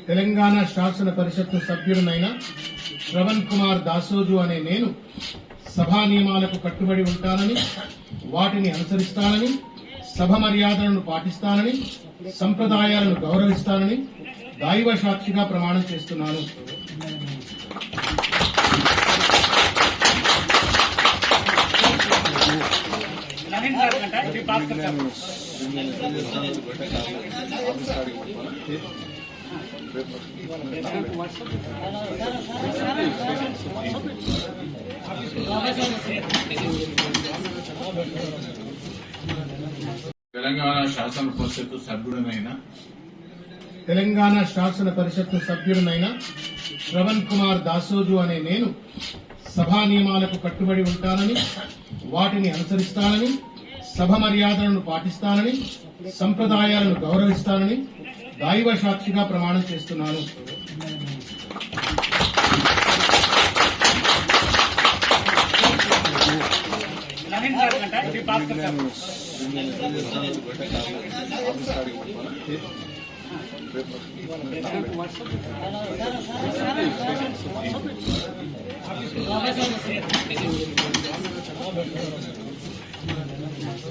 తెలంగాణ శాసన పరిషత్తు సభ్యుడినైన శ్రవణ్ కుమార్ దాసోజు అనే నేను సభా నియమాలకు కట్టుబడి ఉంటానని, వాటిని అనుసరిస్తానని, సభ మర్యాదలను పాటిస్తానని, సంప్రదాయాలను గౌరవిస్తానని దైవ సాక్షిగా ప్రమాణం చేస్తున్నాను. తెలంగాణ శాసన పరిషత్తు సభ్యుడినైన శ్రవణ్ కుమార్ దాసోజు అనే నేను సభా నియమాలకు కట్టుబడి ఉంటానని, వాటిని అనుసరిస్తానని, సభ మర్యాదలను పాటిస్తానని, సంప్రదాయాలను గౌరవిస్తానని దైవ సాక్షిగా ప్రమాణం చేస్తున్నాను. Gracias.